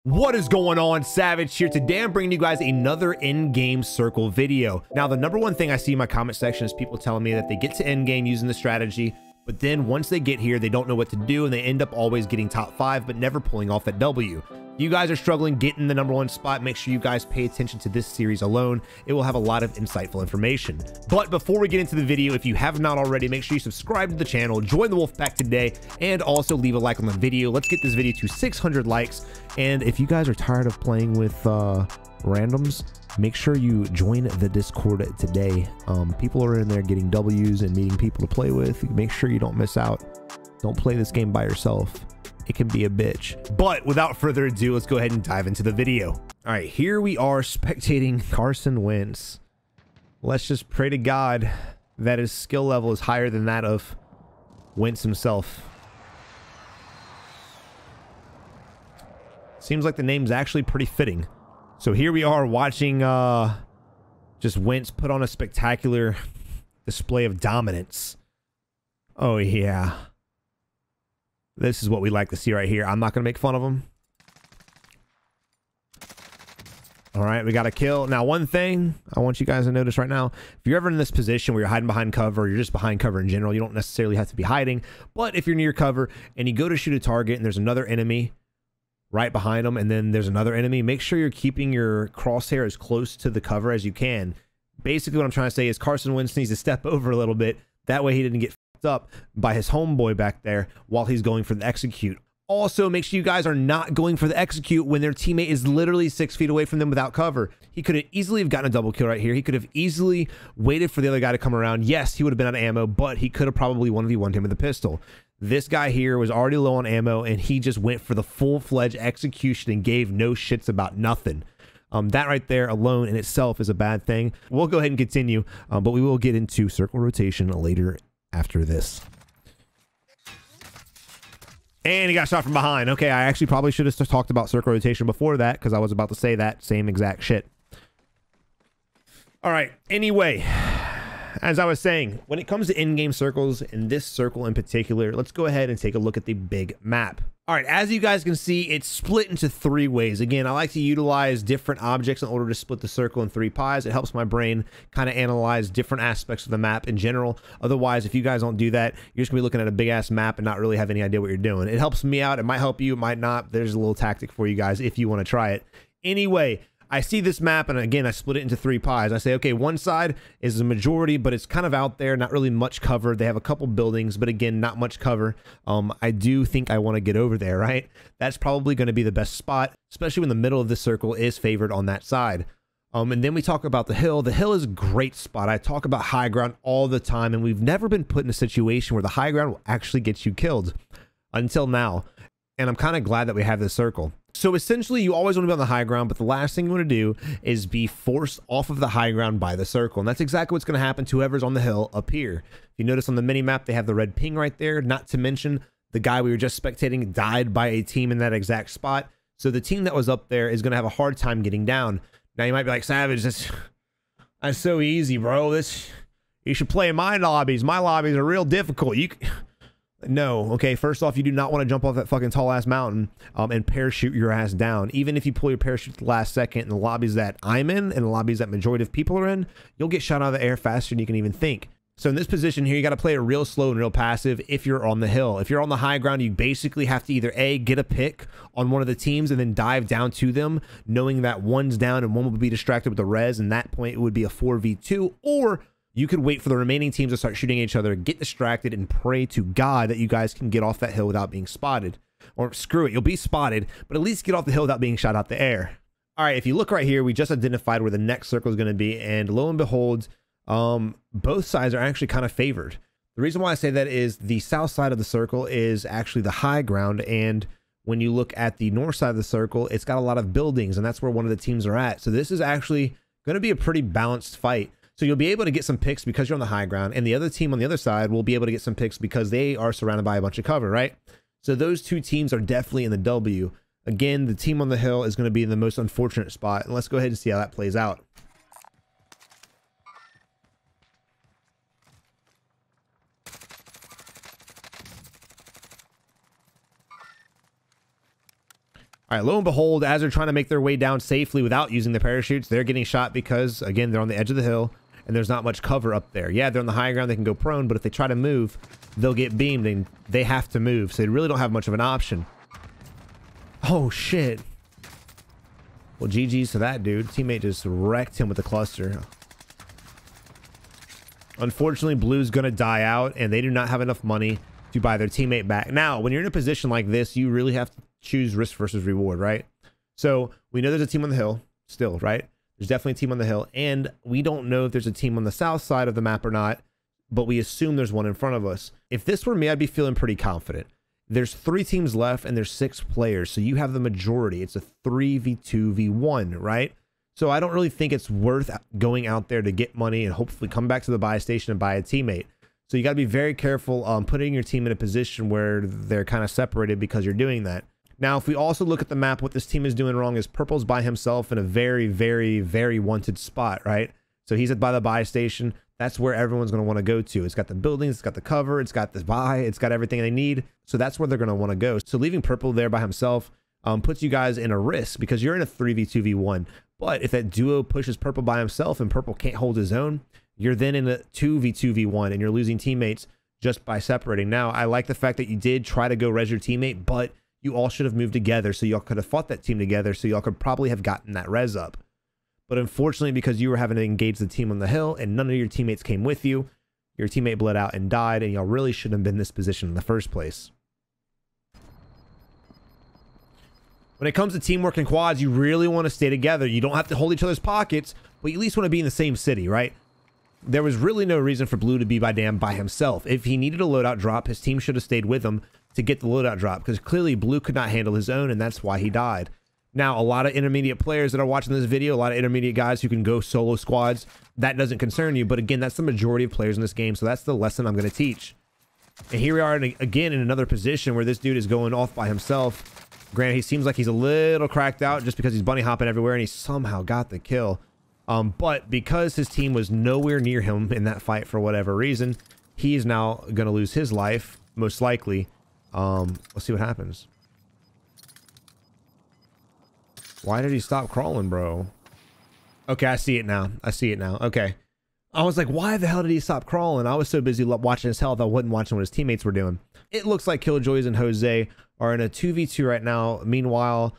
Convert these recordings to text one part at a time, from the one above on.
What is going on, Savage here? Today I'm bringing you guys another in-game circle video. Now, the number one thing I see in my comment section is people telling me that they get to end game using the strategy, but then once they get here, they don't know what to do and they end up always getting top 5, but never pulling off that W. You guys are struggling getting the number 1 spot. Make sure you guys pay attention to this series alone. It will have a lot of insightful information. But before we get into the video, if you have not already, make sure you subscribe to the channel, join the Wolfpack today, and also leave a like on the video. Let's get this video to 600 likes. And if you guys are tired of playing with randoms, make sure you join the Discord today. People are in there getting W's and meeting people to play with. Make sure you don't miss out. Don't play this game by yourself. It can be a bitch. But without further ado, let's go ahead and dive into the video. All right, here we are spectating Carson Wentz. Let's just pray to God that his skill level is higher than that of Wentz himself. Seems like the name's actually pretty fitting. So here we are watching just Wentz put on a spectacular display of dominance. Oh yeah. This is what we like to see right here. I'm not going to make fun of him. All right, we got a kill. Now, one thing I want you guys to notice right now, if you're ever in this position where you're hiding behind cover, or you're just behind cover in general, you don't necessarily have to be hiding. But if you're near cover and you go to shoot a target and there's another enemy right behind them, and then there's another enemy, make sure you're keeping your crosshair as close to the cover as you can. Basically, what I'm trying to say is Carson Wentz needs to step over a little bit. That way he didn't get up by his homeboy back there while he's going for the execute. Also, make sure you guys are not going for the execute when their teammate is literally 6 feet away from them without cover. He could have easily have gotten a double kill right here. He could have easily waited for the other guy to come around. Yes, he would have been out of ammo, but he could have probably 1v1'd him with a pistol. This guy here was already low on ammo, and he just went for the full-fledged execution and gave no shits about nothing. That right there alone in itself is a bad thing. We'll go ahead and continue, but we will get into circle rotation later after this. And he got shot from behind. Okay, I actually probably should have talked about circle rotation before that, because I was about to say that same exact shit. All right, anyway, as I was saying, when it comes to in-game circles, and this circle in particular, let's go ahead and take a look at the big map. All right, as you guys can see, it's split into 3 ways. Again, I like to utilize different objects in order to split the circle in 3 pies. It helps my brain kind of analyze different aspects of the map in general. Otherwise, if you guys don't do that, you're just gonna be looking at a big-ass map and not really have any idea what you're doing. It helps me out. It might help you, it might not. There's a little tactic for you guys if you want to try it. Anyway, I see this map, and again, I split it into 3 pies. I say, okay, one side is the majority, but it's kind of out there, not really much cover. They have a couple buildings, but again, not much cover. I do think I want to get over there, right? That's probably going to be the best spot, especially when the middle of the circle is favored on that side. And then we talk about the hill. The hill is a great spot. I talk about high ground all the time, and we've never been put in a situation where the high ground will actually get you killed until now. And I'm kind of glad that we have this circle. So essentially, you always want to be on the high ground, but the last thing you want to do is be forced off of the high ground by the circle. And that's exactly what's going to happen to whoever's on the hill up here. If you notice on the mini map, they have the red ping right there. Not to mention, the guy we were just spectating died by a team in that exact spot. So the team that was up there is going to have a hard time getting down. Now you might be like, Savage, that's so easy, bro. You should play in my lobbies. My lobbies are real difficult. No, okay, first off, you do not want to jump off that fucking tall-ass mountain and parachute your ass down. Even if you pull your parachute at the last second in the lobbies that I'm in and the lobbies that majority of people are in, you'll get shot out of the air faster than you can even think. So in this position here, you got to play it real slow and real passive if you're on the hill. If you're on the high ground, you basically have to either A, get a pick on one of the teams and then dive down to them, knowing that one's down and one will be distracted with the res, and that point it would be a 4v2, or you could wait for the remaining teams to start shooting each other, get distracted, and pray to God that you guys can get off that hill without being spotted. Or screw it, you'll be spotted, but at least get off the hill without being shot out the air. All right, if you look right here, we just identified where the next circle is going to be, and lo and behold, both sides are actually kind of favored. The reason why I say that is the south side of the circle is actually the high ground, and when you look at the north side of the circle, it's got a lot of buildings, and that's where one of the teams are at. So this is actually going to be a pretty balanced fight. So you'll be able to get some picks because you're on the high ground, and the other team on the other side will be able to get some picks because they are surrounded by a bunch of cover, right? So those two teams are definitely in the W. Again, the team on the hill is going to be in the most unfortunate spot, and let's go ahead and see how that plays out. All right, lo and behold, as they're trying to make their way down safely without using the parachutes, they're getting shot because, again, they're on the edge of the hill and there's not much cover up there. Yeah, they're on the high ground, they can go prone, but if they try to move, they'll get beamed and they have to move. So they really don't have much of an option. Oh, shit. Well, GG's to that dude. Teammate just wrecked him with the cluster. Unfortunately, Blue's going to die out and they do not have enough money to buy their teammate back. Now, when you're in a position like this, you really have to choose risk versus reward, right? So we know there's a team on the hill still, right? There's definitely a team on the hill, and we don't know if there's a team on the south side of the map or not, but we assume there's one in front of us. If this were me, I'd be feeling pretty confident. There's 3 teams left and there's 6 players, so you have the majority. It's a 3v2v1, right? So I don't really think it's worth going out there to get money and hopefully come back to the buy station and buy a teammate. So you got to be very careful putting your team in a position where they're kind of separated because you're doing that. Now, if we also look at the map, what this team is doing wrong is Purple's by himself in a very, very, very wanted spot, right? So he's by the buy station. That's where everyone's going to want to go to. It's got the buildings, it's got the cover, it's got the buy, it's got everything they need. So that's where they're going to want to go. So leaving Purple there by himself puts you guys in a risk because you're in a 3v2v1. But if that duo pushes Purple by himself and Purple can't hold his own, you're then in a 2v2v1 and you're losing teammates just by separating. Now, I like the fact that you did try to go res your teammate, but you all should have moved together so y'all could have fought that team together, so y'all could probably have gotten that res up. But unfortunately, because you were having to engage the team on the hill and none of your teammates came with you, your teammate bled out and died, and y'all really shouldn't have been in this position in the first place. When it comes to teamwork and quads, you really want to stay together. You don't have to hold each other's pockets, but you at least want to be in the same city, right? There was really no reason for Blue to be by himself. If he needed a loadout drop, his team should have stayed with him to get the loadout drop, because clearly Blue could not handle his own, and that's why he died. Now, a lot of intermediate players that are watching this video, a lot of intermediate guys who can go solo squads, that doesn't concern you. But again, that's the majority of players in this game, so that's the lesson I'm going to teach. And here we are again in another position where this dude is going off by himself. Granted, he seems like he's a little cracked out just because he's bunny hopping everywhere, and he somehow got the kill. But because his team was nowhere near him in that fight for whatever reason, he is now going to lose his life, most likely. Let's see what happens. Why did he stop crawling, bro? Okay, I see it now. I see it now. Okay. I was like, why the hell did he stop crawling? I was so busy watching his health, I wasn't watching what his teammates were doing. It looks like Killjoys and Jose are in a 2v2 right now. Meanwhile,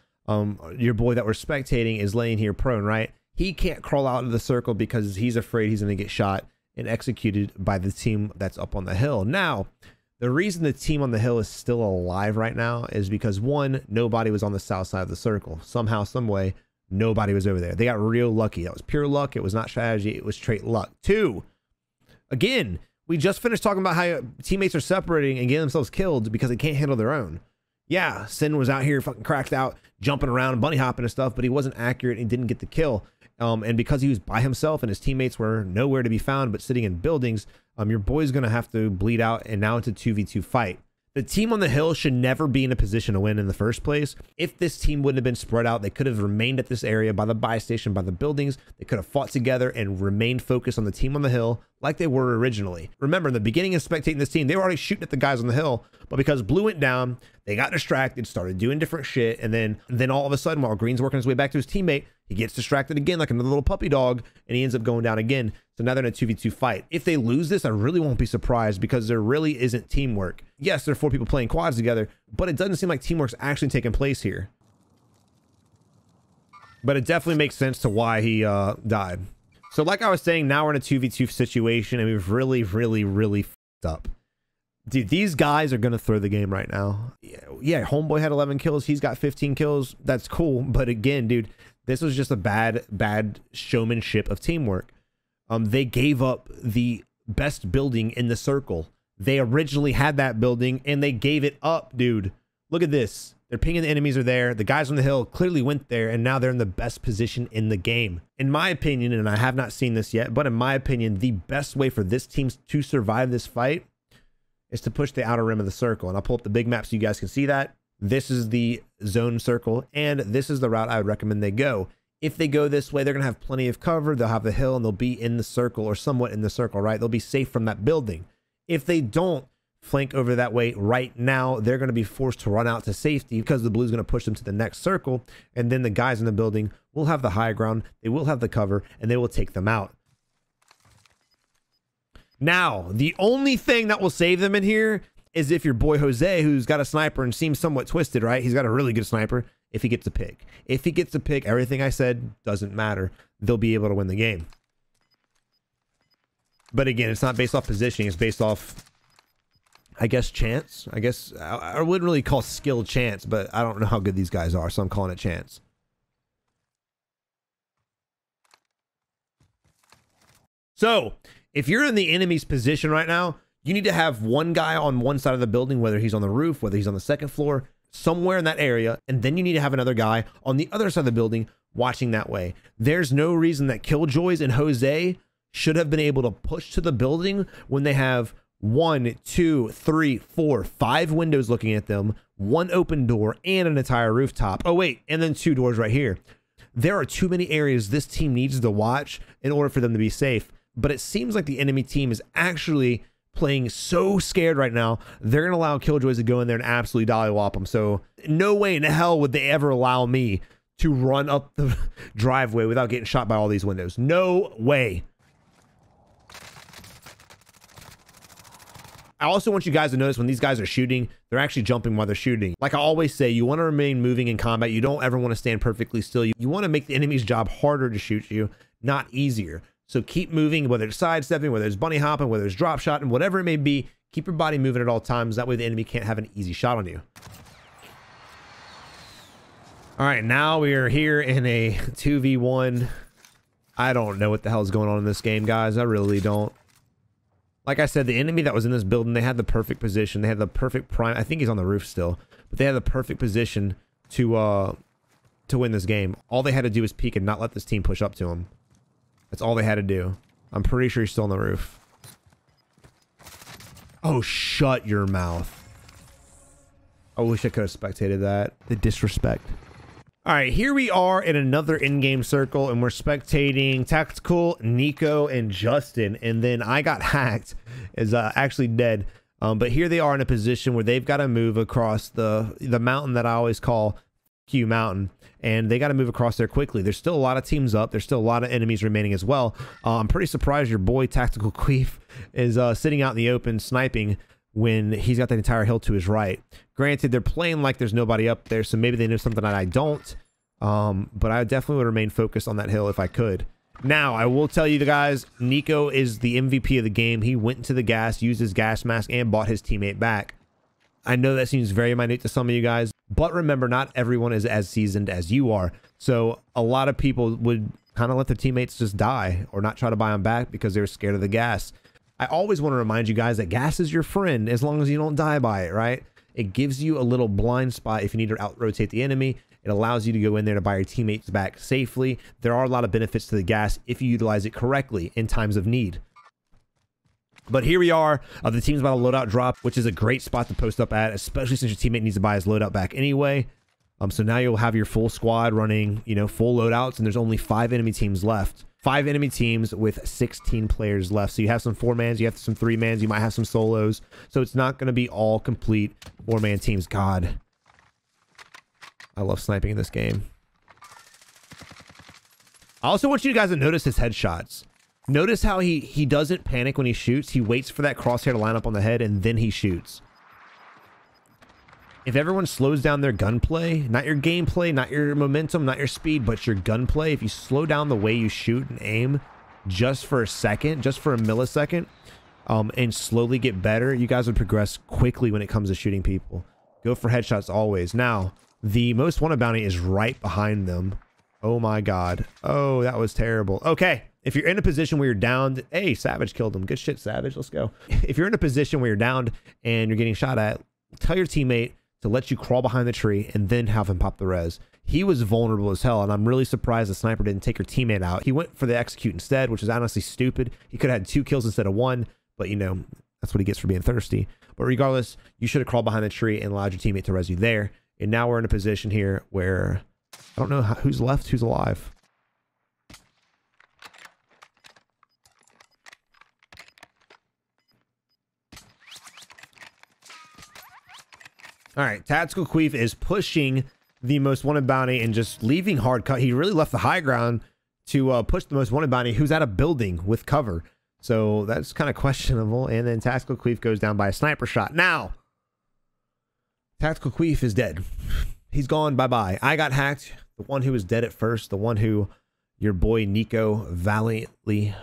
your boy that we're spectating is laying here prone, right? He can't crawl out of the circle because he's afraid he's going to get shot and executed by the team that's up on the hill. Now, the reason the team on the hill is still alive right now is because, one, nobody was on the south side of the circle. Somehow, some way, nobody was over there. They got real lucky. That was pure luck. It was not strategy. It was straight luck. 2, again, we just finished talking about how teammates are separating and getting themselves killed because they can't handle their own. Yeah, Sin was out here fucking cracked out, jumping around and bunny hopping and stuff, but he wasn't accurate and didn't get the kill. And because he was by himself and his teammates were nowhere to be found but sitting in buildings, your boy's going to have to bleed out, and now it's a 2v2 fight. The team on the hill should never be in a position to win in the first place. If this team wouldn't have been spread out, they could have remained at this area by the buy station, by the buildings. They could have fought together and remained focused on the team on the hill like they were originally. Remember, in the beginning of spectating this team, they were already shooting at the guys on the hill, but because Blue went down, they got distracted, started doing different shit, and then all of a sudden, while Green's working his way back to his teammate, he gets distracted again like another little puppy dog, and he ends up going down again. So now they're in a 2v2 fight. If they lose this, I really won't be surprised because there really isn't teamwork. Yes, there are 4 people playing quads together, but it doesn't seem like teamwork's actually taking place here. But it definitely makes sense to why he died. So like I was saying, now we're in a 2v2 situation, and we've really f***ed up. Dude, these guys are going to throw the game right now. Yeah, Homeboy had 11 kills. He's got 15 kills. That's cool. But again, dude, this was just a bad showmanship of teamwork. They gave up the best building in the circle. They originally had that building, and they gave it up, dude. Look at this. They're pinging the enemies are there. The guys on the hill clearly went there, and now they're in the best position in the game. In my opinion, and I have not seen this yet, but in my opinion, the best way for this team to survive this fight is to push the outer rim of the circle. And I'll pull up the big map so you guys can see that. This is the zone circle, and this is the route I would recommend they go. If they go this way, they're going to have plenty of cover. They'll have the hill, and they'll be in the circle or somewhat in the circle, right? They'll be safe from that building. If they don't, flank over that way right now, they're going to be forced to run out to safety because the blue's going to push them to the next circle. And then the guys in the building will have the high ground. They will have the cover and they will take them out. Now, the only thing that will save them in here is if your boy Jose, who's got a sniper and seems somewhat twisted, right? He's got a really good sniper. If he gets a pick, everything I said doesn't matter. They'll be able to win the game. But again, it's not based off positioning. It's based off, I guess, chance. I guess I wouldn't really call skill chance, but I don't know how good these guys are, so I'm calling it chance. So if you're in the enemy's position right now, you need to have one guy on one side of the building, whether he's on the roof, whether he's on the second floor, somewhere in that area. And then you need to have another guy on the other side of the building watching that way. There's no reason that Killjoys and Jose should have been able to push to the building when they have 1, 2, 3, 4, 5 windows looking at them, 1 open door, and an entire rooftop. Oh, wait, and then 2 doors right here. There are too many areas this team needs to watch in order for them to be safe. But it seems like the enemy team is actually playing so scared right now, they're going to allow Killjoys to go in there and absolutely dollywop them. So no way in hell would they ever allow me to run up the driveway without getting shot by all these windows. No way. I also want you guys to notice when these guys are shooting, they're actually jumping while they're shooting. Like I always say, you want to remain moving in combat. You don't ever want to stand perfectly still. You want to make the enemy's job harder to shoot you, not easier. So keep moving, whether it's sidestepping, whether it's bunny hopping, whether it's drop shot, and whatever it may be, keep your body moving at all times. That way the enemy can't have an easy shot on you. All right, now we are here in a 2v1. I don't know what the hell is going on in this game, guys. I really don't. Like I said, the enemy that was in this building, they had the perfect position. They had the perfect prime. I think he's on the roof still, but they had the perfect position to win this game. All they had to do was peek and not let this team push up to him. That's all they had to do. I'm pretty sure he's still on the roof. Oh, shut your mouth. I wish I could have spectated that. The disrespect. All right, here we are in another in-game circle, and we're spectating Tactical, Nico, and Justin. And then I got hacked, is actually dead. But here they are in a position where they've got to move across the mountain that I always call Q Mountain. And they got to move across there quickly. There's still a lot of teams up. There's still a lot of enemies remaining as well. I'm pretty surprised your boy Tactical Queef is sitting out in the open sniping when he's got the entire hill to his right. Granted, they're playing like there's nobody up there, so maybe they know something that I don't. But I definitely would remain focused on that hill if I could. Now, I will tell you guys, Nico is the MVP of the game. He went into the gas, used his gas mask, and bought his teammate back. I know that seems very minute to some of you guys, but remember, not everyone is as seasoned as you are. So a lot of people would kind of let their teammates just die or not try to buy them back because they're scared of the gas. I always want to remind you guys that gas is your friend as long as you don't die by it, right? It gives you a little blind spot if you need to out-rotate the enemy. It allows you to go in there to buy your teammates back safely. There are a lot of benefits to the gas if you utilize it correctly in times of need. But here we are, the team's about to loadout drop, which is a great spot to post up at, especially since your teammate needs to buy his loadout back anyway. So now you'll have your full squad running, you know, full loadouts, and there's only 5 enemy teams left. 5 enemy teams with 16 players left. So you have some 4-mans, you have some 3-mans, you might have some solos. So it's not going to be all complete 4-man teams. God, I love sniping in this game. I also want you guys to notice his headshots. Notice how he doesn't panic when he shoots. He waits for that crosshair to line up on the head, and then he shoots. If everyone slows down their gunplay, not your gameplay, not your momentum, not your speed, but your gunplay, if you slow down the way you shoot and aim just for a second, just for a millisecond, and slowly get better, you guys would progress quickly when it comes to shooting people. Go for headshots always. Now, the most wanted bounty is right behind them. Oh my God. Oh, that was terrible. Okay. If you're in a position where you're downed, hey, Savage killed him. Good shit, Savage. Let's go. If you're in a position where you're downed and you're getting shot at, tell your teammate to let you crawl behind the tree and then have him pop the res. He was vulnerable as hell, and I'm really surprised the sniper didn't take your teammate out. He went for the execute instead, which is honestly stupid. He could have had 2 kills instead of 1, but you know, that's what he gets for being thirsty. But regardless, you should have crawled behind the tree and allowed your teammate to res you there. And now we're in a position here where I don't know who's left, who's alive. All right, Tactical Queef is pushing the most wanted bounty and just leaving hard cut. He really left the high ground to push the most wanted bounty, who's at a building with cover. So that's kind of questionable. And then Tactical Queef goes down by a sniper shot. Now, Tactical Queef is dead. He's gone. Bye-bye. I got hacked. The one who was dead at first, the one who your boy Nico valiantly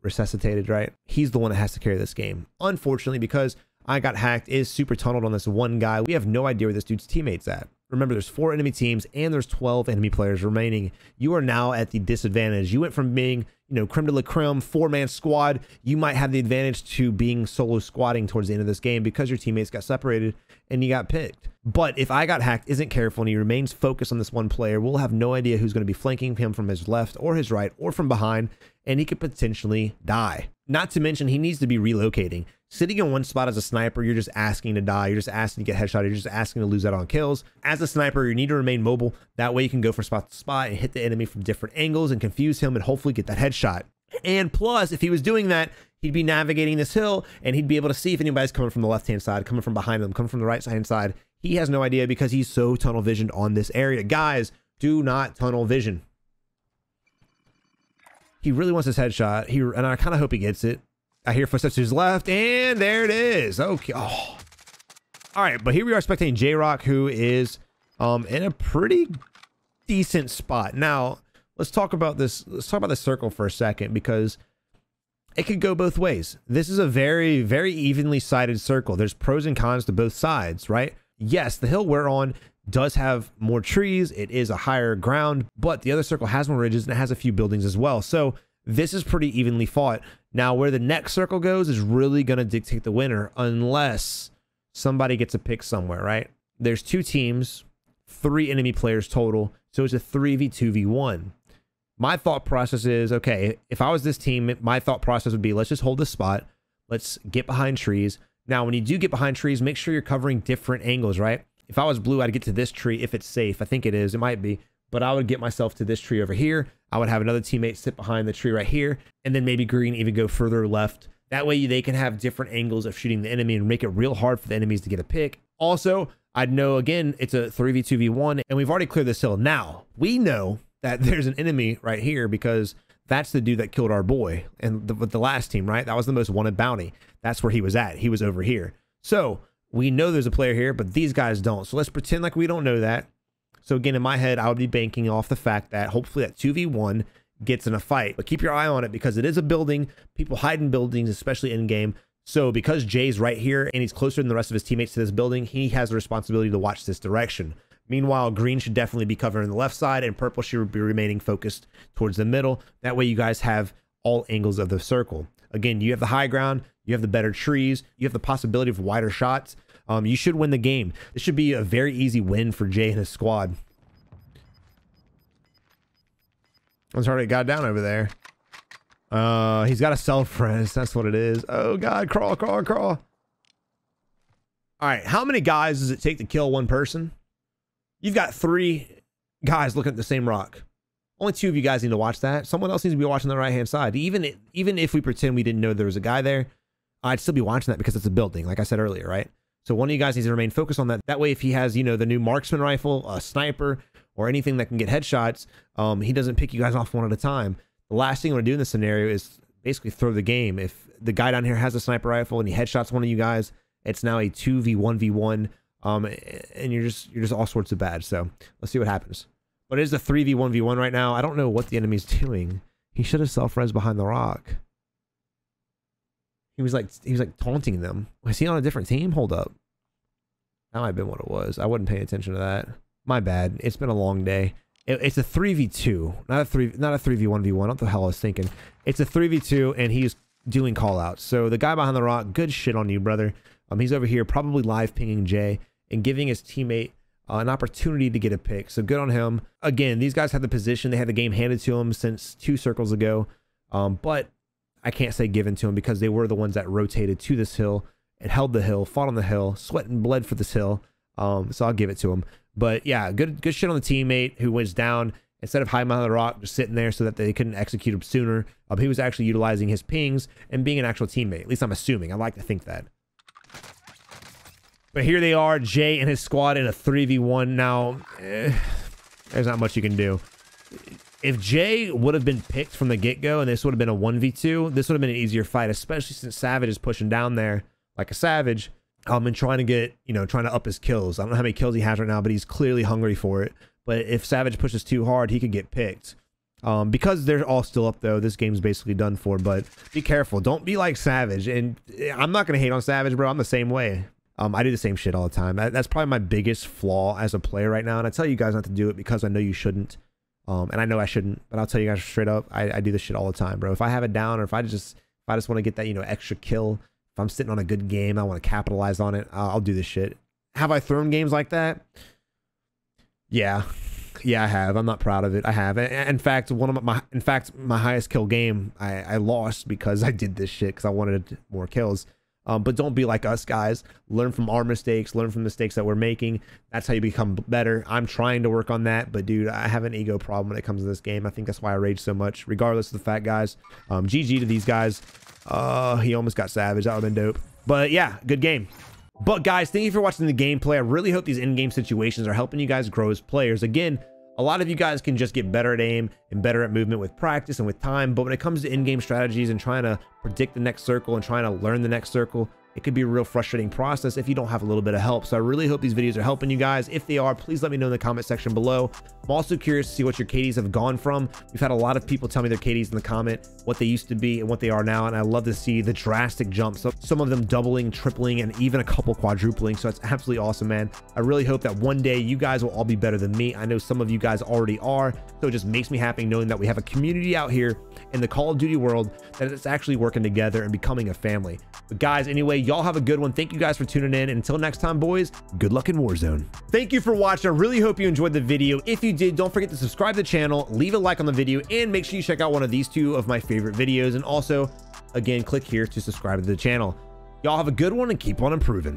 resuscitated, right? He's the one that has to carry this game. Unfortunately, because I got hacked, is super tunneled on this one guy. We have no idea where this dude's teammate's at. Remember, there's 4 enemy teams and there's 12 enemy players remaining. You are now at the disadvantage. You went from being, you know, creme de la creme, 4-man squad. You might have the advantage to being solo squatting towards the end of this game because your teammates got separated and you got picked. But if I got hacked isn't careful and he remains focused on this one player, we'll have no idea who's going to be flanking him from his left or his right or from behind, and he could potentially die. Not to mention, he needs to be relocating. Sitting in one spot as a sniper, you're just asking to die. You're just asking to get headshot. You're just asking to lose out on kills. As a sniper, you need to remain mobile. That way you can go from spot to spot and hit the enemy from different angles and confuse him and hopefully get that headshot. And plus, if he was doing that, he'd be navigating this hill and he'd be able to see if anybody's coming from the left-hand side, coming from behind him, coming from the right-hand side. He has no idea because he's so tunnel visioned on this area. Guys, do not tunnel vision. He really wants this headshot. And I kind of hope he gets it. I hear footsteps to his left, and there it is. Okay. Oh. All right, but here we are spectating J-Rock, who is in a pretty decent spot. Now, let's talk about this. Let's talk about the circle for a second, because it could go both ways. This is a very, very evenly sided circle. There's pros and cons to both sides, right? Yes, the hill we're on does have more trees. It is a higher ground, but the other circle has more ridges and it has a few buildings as well. So this is pretty evenly fought. Now, where the next circle goes is really going to dictate the winner unless somebody gets a pick somewhere, right? There's 2 teams, 3 enemy players total. So it's a 3v2v1. My thought process is, okay, if I was this team, my thought process would be, let's just hold this spot. Let's get behind trees. Now, when you do get behind trees, make sure you're covering different angles, right? If I was blue, I'd get to this tree if it's safe. I think it is. It might be. But I would get myself to this tree over here. I would have another teammate sit behind the tree right here. And then maybe green even go further left. That way they can have different angles of shooting the enemy and make it real hard for the enemies to get a pick. Also, I'd know, again, it's a 3v2v1 and we've already cleared this hill. Now, we know that there's an enemy right here because that's the dude that killed our boy and with the last team, right? That was the most wanted bounty. That's where he was at. He was over here. So we know there's a player here, but these guys don't. So let's pretend like we don't know that. So again, in my head, I would be banking off the fact that hopefully that 2v1 gets in a fight. But keep your eye on it because it is a building. People hide in buildings, especially in game. So because Jay's right here and he's closer than the rest of his teammates to this building, he has the responsibility to watch this direction. Meanwhile, green should definitely be covering the left side and purple should be remaining focused towards the middle. That way you guys have all angles of the circle. Again, you have the high ground, you have the better trees, you have the possibility of wider shots. You should win the game. This should be a very easy win for Jay and his squad. One's already got down over there. He's got a self-res. That's what it is. Oh, God. Crawl, crawl, crawl. All right. How many guys does it take to kill one person? You've got 3 guys looking at the same rock. Only 2 of you guys need to watch that. Someone else needs to be watching the right-hand side. Even if we pretend we didn't know there was a guy there, I'd still be watching that because it's a building, like I said earlier, right? So one of you guys needs to remain focused on that. That way, if he has, you know, the new marksman rifle, a sniper, or anything that can get headshots, he doesn't pick you guys off one at a time. The last thing you want to do in this scenario is basically throw the game. If the guy down here has a sniper rifle and he headshots one of you guys, it's now a 2v1v1, and you're just all sorts of bad. So let's see what happens. But it is a 3v1v1 right now. I don't know what the enemy's doing. He should have self-res behind the rock. He was like taunting them. Was he on a different team? Hold up. That might have been what it was. I wasn't paying attention to that. My bad. It's been a long day. It's a 3v2, not a 3v1v1. What the hell I was thinking. It's a 3v2 and he's doing call outs. So the guy behind the rock, good shit on you, brother. He's over here probably live pinging Jay and giving his teammate an opportunity to get a pick. So good on him. Again, these guys had the position. They had the game handed to them since 2 circles ago. But I can't say given to them because they were the ones that rotated to this hill and held the hill, fought on the hill, sweat and bled for this hill. So I'll give it to them. But yeah, good shit on the teammate who was down. Instead of hiding behind the rock, just sitting there so that they couldn't execute him sooner. He was actually utilizing his pings and being an actual teammate. At least I'm assuming. I like to think that. But here they are, Jay and his squad in a 3v1. Now, there's not much you can do. If Jay would have been picked from the get-go and this would have been a 1v2, this would have been an easier fight, especially since Savage is pushing down there like a savage. And trying to get, trying to up his kills. I don't know how many kills he has right now, but he's clearly hungry for it. But if Savage pushes too hard, he could get picked. Because they're all still up, though, this game's basically done for. But be careful. Don't be like Savage. And I'm not going to hate on Savage, bro. I'm the same way. I do the same shit all the time. That's probably my biggest flaw as a player right now. And I tell you guys not to do it because I know you shouldn't. And I know I shouldn't. But I'll tell you guys straight up, I do this shit all the time, bro. If I have it down or if I just want to get that, extra kill. If I'm sitting on a good game, I want to capitalize on it, I'll do this shit. Have I thrown games like that? Yeah, I have. I'm not proud of it. I have. In fact, my highest kill game, I lost because I did this shit because I wanted more kills. But don't be like us, guys. Learn from our mistakes. Learn from mistakes that we're making. That's how you become better. I'm trying to work on that. But, dude, I have an ego problem when it comes to this game. I think that's why I rage so much, regardless of the fact, guys. GG to these guys. He almost got Savage. That would have been dope. But, yeah, good game. But, guys, thank you for watching the gameplay. I really hope these in-game situations are helping you guys grow as players. Again, a lot of you guys can just get better at aim and better at movement with practice and with time. But when it comes to in-game strategies and trying to predict the next circle and trying to learn the next circle, it could be a real frustrating process if you don't have a little bit of help. So I really hope these videos are helping you guys. If they are, please let me know in the comment section below. I'm also curious to see what your KDs have gone from. We've had a lot of people tell me their KDs in the comment, what they used to be and what they are now. And I love to see the drastic jumps. So some of them doubling, tripling, and even a couple quadrupling. So it's absolutely awesome, man. I really hope that one day you guys will all be better than me. I know some of you guys already are. So it just makes me happy knowing that we have a community out here in the Call of Duty world that it's actually working together and becoming a family. But guys, anyway, y'all have a good one. Thank you guys for tuning in. Until next time, boys, good luck in Warzone. Thank you for watching. I really hope you enjoyed the video. If you did, don't forget to subscribe to the channel, leave a like on the video, and make sure you check out one of these two of my favorite videos. And also, again, click here to subscribe to the channel. Y'all have a good one and keep on improving.